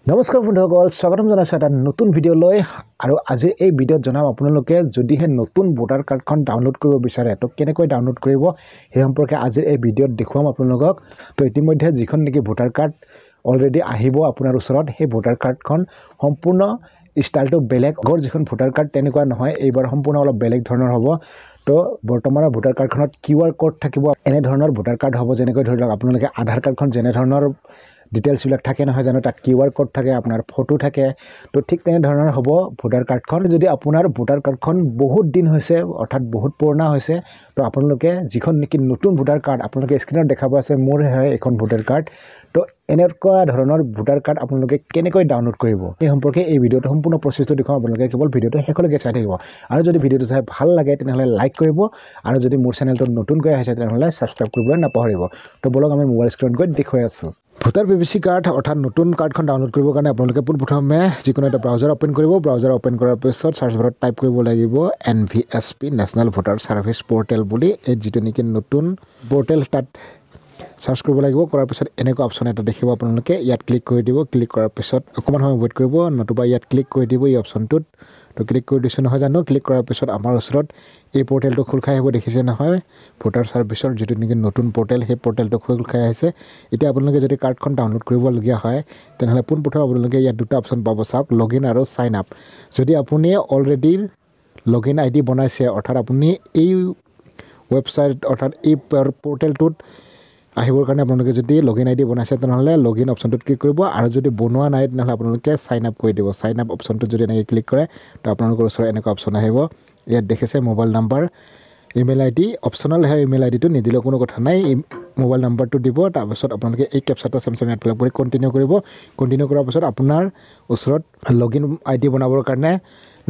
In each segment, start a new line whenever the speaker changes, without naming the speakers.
নমস্কাৰ বন্ধুসকল স্বাগতম জনাইছোঁ এটা নতুন ভিডিঅ' লৈ আৰু আজি এই ভিডিঅ'ত জনাম আপোনালোকে যদিহে নতুন ভোটাৰ কাৰ্ডখন ডাউনলোড কৰিব বিচাৰে তো কেনেকৈ ডাউনলোড কৰিব সেই সম্পৰ্কে আজিৰ এই ভিডিঅ'ত দেখুৱাম আপোনালোকক তো ইতিমধ্যে যিখন নেকি ভোটাৰ কাৰ্ড অলৰেডি আহিব আপোনাৰ ওচৰত সেই ভোটাৰ কাৰ্ডখন সম্পূৰ্ণ ষ্টাইলটো বেলেগ আগৰ যিখন ভোটাৰ কাৰ্ড তেনেকুৱা নহয় এইবাৰ সম্পূৰ্ণ অলপ বেলেগ ধৰণৰ হ'ব তো বৰ্তমানৰ ভোটাৰ কাৰ্ডখনত QR কোড থাকিব এনে ধৰণৰ ভোটাৰ কাৰ্ড হ'ব যেনেকৈ ধৰি লওক আপোনালোকে আধাৰ কাৰ্ডখন যেনে ধৰণৰ ডিটেইলছবিলাক থাকে নহয় জানো তাত QR কোড থাকে আপোনাৰ ফটো থাকে তো ঠিক তেনে ধৰণৰ হ'ব ভোটাৰ কাৰ্ডখন যদি আপোনাৰ ভোটাৰ কাৰ্ডখন বহুত দিন হৈছে অৰ্থাৎ বহুত পুৰণা হৈছে তো আপোনালোকে যিখন নেকি নতুন ভোটাৰ কাৰ্ড আপোনালোকে স্ক্ৰীনত দেখা পাই আছে মোৰ হয় এখন ভোটাৰ কাৰ্ড তো এনেকুৱা ধৰণৰ ভোটাৰ কাৰ্ড আপোনালোকে কেনেকৈ ডাউনলোড কৰিব এই সম্পৰ্কে এই ভিডিঅ'টো সম্পূৰ্ণ প্ৰচেছটো দেখুৱাম আপোনালোকে কেৱল ভিডিঅ'টো শেষলৈকে চাই থাকিব আৰু যদি ভিডিঅ'টো চাই ভাল লাগে তেনেহ'লে লাইক কৰিব আৰু যদি মোৰ চেনেলটো নতুনকৈ আহিছে তেনেহ'লে ছাবস্ক্ৰাইব কৰিবলৈ নাপাহৰিব তো বলক আমি মোবাইল স্ক্ৰীনত গৈ দেখুৱাই আছোঁ ভোটাৰ PVC কাৰ্ড অৰ্থাৎ নতুন কাৰ্ডখন ডাউনলোড কৰিবৰ কাৰণে আপোনালোকে পোনপ্ৰথমে যিকোনো এটা ব্ৰাউজাৰ ওপেন কৰিব ব্ৰাউজাৰ ওপেন কৰাৰ পিছত সাৰ্চ বাৰত টাইপ কৰিব লাগিব NVSP national voter service portal বুলি এই যিটো নেকি নতুন পোৰ্টেল তাত সাৰ্চ কৰিব লাগিব কৰাৰ পিছত এনেকুৱা অপচন এটা দেখিব আপোনালোকে ইয়াত ক্লিক কৰি দিব ক্লিক কৰাৰ পিছত অকমান সময় ৱেইট কৰিব নতুবা ইয়াত ক্লিক কৰি দিব এই অপচনটোত তো ক্লিক কৰি দিছো নহয় জানো ক্লিক কৰাৰ পিছত আমাৰ ওচৰত এই পোৰ্টেলটো খোল খাই আহিব দেখিছে নহয় ভোটাৰ সাৰ্ভিসৰ যিটো নেকি নতুন পোৰ্টেল সেই পোৰ্টেলটো খোল খাই আহিছে এতিয়া আপোনালোকে যদি কাৰ্ডখন ডাউনলোড কৰিবলগীয়া হয় তেনেহ'লে পোনপ্ৰথমে আপোনালোকে ইয়াত দুটা অপচন পাব চাওক লগইন আৰু সাইন আপ যদি আপুনি অলৰেডি লগইন ID বনাইছে অৰ্থাৎ আপুনি এই ৱেবছাইট অৰ্থাৎ এই পোৰ্টেলটোত আহিবৰ কাৰণে আপোনালোকে যদি লগইন ID বনাইছে তেনেহ'লে লগইন অপচনটোত ক্লিক কৰিব আৰু যদি বনোৱা নাই তেনেহ'লে আপোনালোকে সাইন আপ কৰি দিব সাইন আপ অপচনটোত যদি এনেকৈ ক্লিক কৰে তো আপোনালোকৰ ওচৰত এনেকুৱা অপচন আহিব ইয়াত দেখিছে mobile number email ID optional হয় ইমেইল ID টো নিদিলে কোনো কথা নাই মোবাইল নাম্বাৰটো দিব তাৰপিছত আপোনালোকে এই কেপচাটো চেমচং ইয়াত ফিল আপ কৰি কণ্টিনিউ কৰিব কণ্টিনিউ কৰাৰ পিছত আপোনাৰ ওচৰত লগইন ID বনাবৰ কাৰণে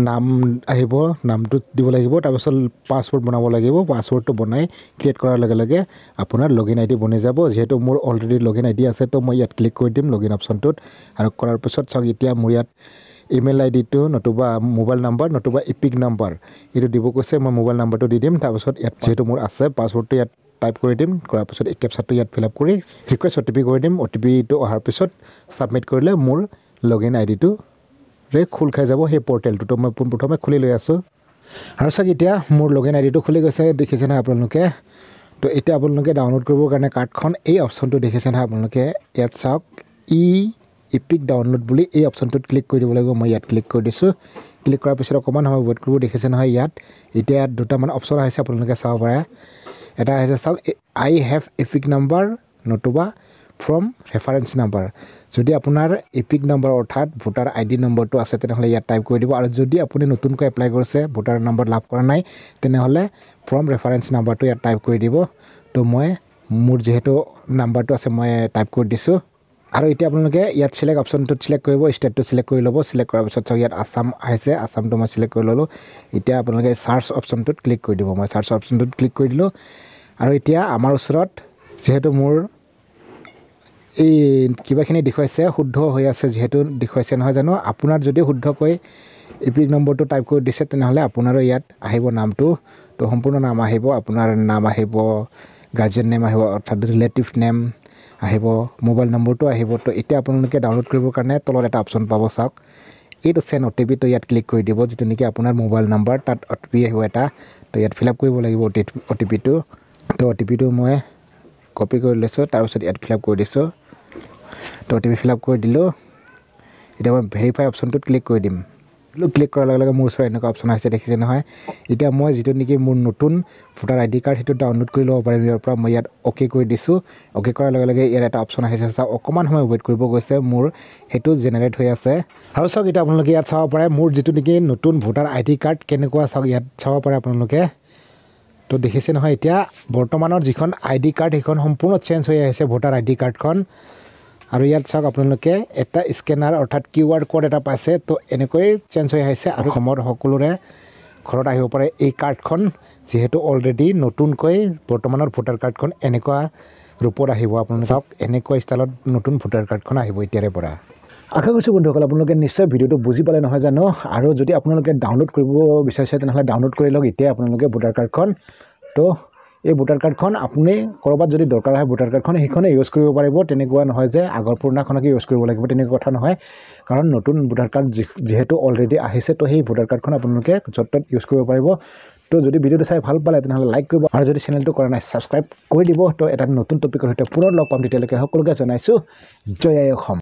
নাম আহিব নামটো দিব লাগিব তাৰপিছত পাছৱৰ্ড বনাব লাগিব পাছৱৰ্ডটো বনাই ক্ৰিয়েট কৰাৰ লগে লগে আপোনাৰ লগইন ID বনি যাব যেহেতু মোৰ অলৰেডি লগইন ID আছে তো মই ইয়াত ক্লিক কৰি দিম লগইন অপচনটোত আৰু কৰাৰ পিছত চাওক এতিয়া মোৰ ইয়াত ইমেইল ID টো নতুবা মোবাইল নাম্বাৰ নতুবা ইপিক নাম্বাৰ এইটো দিব কৈছে মই মোবাইল নাম্বাৰটো দি দিম তাৰপিছত ইয়াত যেহেতু মোৰ আছে পাছৱৰ্ডটো ইয়াত টাইপ কৰি দিম কৰাৰ পিছত এই কেপচাটো ইয়াত ফিল আপ কৰি ৰিকুৱেষ্ট OTP কৰি দিম OTPটো অহাৰ পিছত ছাবমিট কৰিলে মোৰ লগইন ID টো খোল খাই যাব সেই পোৰ্টেলটো মই পোনপ্ৰথমে খুলি লৈ আছোঁ আৰু চাওক এতিয়া মোৰ লগইন ID টো খুলি গৈছে দেখিছে নহয় আপোনালোকে তো এতিয়া আপোনালোকে ডাউনলোড কৰিবৰ কাৰণে কাৰ্ডখন এই অপচনটো দেখিছে নহয় আপোনালোকে ইয়াত চাওক ইপিক ডাউনলোড বুলি এই অপচনটোত ক্লিক কৰি দিব লাগিব মই ইয়াত ক্লিক কৰি দিছোঁ ক্লিক কৰাৰ পিছত অকণমান সময় ৱেইট কৰিব দেখিছে নহয় ইয়াত এতিয়া ইয়াত দুটামান অপচন আহিছে আপোনালোকে চাব পাৰে এটা আহিছে চাওক I have epic নাম্বাৰ নতুবা ফ্ৰম ৰেফাৰেঞ্চ নাম্বাৰ যদি আপোনাৰ এপিক নাম্বাৰ অৰ্থাৎ ভোটাৰ ID নম্বৰটো আছে তেনেহ'লে ইয়াত টাইপ কৰি দিব আৰু যদি আপুনি নতুনকৈ এপ্লাই কৰিছে ভোটাৰ নম্বৰ লাভ কৰা নাই তেনেহ'লে ফ্ৰম ৰেফাৰেঞ্চ নাম্বাৰটো ইয়াত টাইপ কৰি দিব তো মই মোৰ যিহেতু নাম্বাৰটো আছে মই টাইপ কৰি দিছোঁ আৰু এতিয়া আপোনালোকে ইয়াত সিলেক্ট অপচনটোত সিলেক্ট কৰিব ষ্টেটটো সিলেক্ট কৰি ল'ব সিলেক্ট কৰাৰ পিছত চাওক ইয়াত আসাম আহিছে আসামটো মই সিলেক্ট কৰি ল'লোঁ এতিয়া আপোনালোকে চাৰ্চ অপচনটোত ক্লিক কৰি দিব মই চাৰ্চ অপচনটোত ক্লিক কৰি দিলোঁ আৰু এতিয়া আমাৰ ওচৰত যেহেতু মোৰ এই কিবাখিনি দেখুৱাইছে শুদ্ধ হৈ আছে যেহেতু দেখুৱাইছে নহয় জানো আপোনাৰ যদি শুদ্ধকৈ ইপিক নম্বৰটো টাইপ কৰি দিছে তেনেহ'লে আপোনাৰো ইয়াত আহিব নামটো তো সম্পূৰ্ণ নাম আহিব আপোনাৰ নাম আহিব গাৰ্জেন নেম আহিব অৰ্থাৎ ৰিলেটিভ নেম আহিব মোবাইল নম্বৰটো আহিব তো এতিয়া আপোনালোকে ডাউনলোড কৰিবৰ কাৰণে তলত এটা অপচন পাব চাওক এইটো চেণ্ড OTP তো ইয়াত ক্লিক কৰি দিব যিটো নেকি আপোনাৰ মোবাইল নাম্বাৰ তাত OTP আহিব এটা তো ইয়াত ফিল আপ কৰিব লাগিব OTPটো তো OTPটো মই কপি কৰি লৈছোঁ তাৰপিছত ইয়াত ফিল আপ কৰি দিছোঁ তো OTP ফিল আপ কৰি দিলোঁ এতিয়া মই ভেৰিফাই অপচনটোত ক্লিক কৰি দিম ক্লিক কৰাৰ লগে লগে মোৰ ওচৰত এনেকুৱা অপচন আহিছে দেখিছে নহয় এতিয়া মই যিটো নেকি মোৰ নতুন ভোটাৰ ID কাৰ্ড সেইটো ডাউনলোড কৰি ল'ব পাৰিম ইয়াৰ পৰা মই ইয়াত অ'কে কৰি দিছোঁ অ'কে কৰাৰ লগে লগে ইয়াত এটা অপচন আহিছে চাওক অকণমান সময় ৱেইট কৰিব গৈছে মোৰ সেইটো জেনেৰেট হৈ আছে আৰু চাওক এতিয়া আপোনালোকে ইয়াত চাব পাৰে মোৰ যিটো নেকি নতুন ভোটাৰ ID কাৰ্ড কেনেকুৱা চাওক ইয়াত চাব পাৰে আপোনালোকে তো দেখিছে নহয় এতিয়া বৰ্তমানৰ যিখন ID কাৰ্ড সেইখন সম্পূৰ্ণ চেঞ্জ হৈ আহিছে ভোটাৰ ID কাৰ্ডখন আৰু ইয়াত চাওক আপোনালোকে এটা স্কেনাৰ অৰ্থাৎ QR কোড এটা পাইছে তো এনেকৈ চেঞ্জ হৈ আহিছে আৰু সময়ত সকলোৰে ঘৰত আহিব পাৰে এই কাৰ্ডখন যেহেতু অলৰেডি নতুনকৈ বৰ্তমানৰ ভোটাৰ কাৰ্ডখন এনেকুৱা ৰূপত আহিব আপোনালোকে চাওক এনেকুৱা ষ্টাইলত নতুন ভোটাৰ কাৰ্ডখন আহিব এতিয়াৰে পৰা আশা কৰিছোঁ বন্ধুসকল আপোনালোকে নিশ্চয় ভিডিঅ'টো বুজি পালে নহয় জানো আৰু যদি আপোনালোকে ডাউনলোড কৰিব বিচাৰিছে তেনেহ'লে ডাউনলোড কৰি লওক এতিয়া আপোনালোকে ভোটাৰ কাৰ্ডখন তো এই ভোটাৰ কাৰ্ডখন আপুনি কৰবাত যদি দৰকাৰ হয় ভোটাৰ কাৰ্ডখন সেইখনে ইউজ কৰিব পাৰিব তেনেকুৱা নহয় যে আগৰ পুৰণাখনকে ইউজ কৰিব লাগিব তেনেকুৱা কথা নহয় কাৰণ নতুন ভোটাৰ কাৰ্ড যেহেতু অলৰেডি আহিছে তো সেই ভোটাৰ কাৰ্ডখন আপোনালোকে য'ত ইউজ কৰিব পাৰিব তো যদি ভিডিওটো চাই ভাল পালে তেনেহ'লে লাইক কৰিব আৰু যদি চেনেলটো কৰা নাই ছাবস্ক্ৰাইব কৰি দিব তো এটা নতুন টপিকৰ সৈতে পুনৰ লগ পাম তেতিয়ালৈকে সকলোকে জনাইছোঁ জয় আই অসম।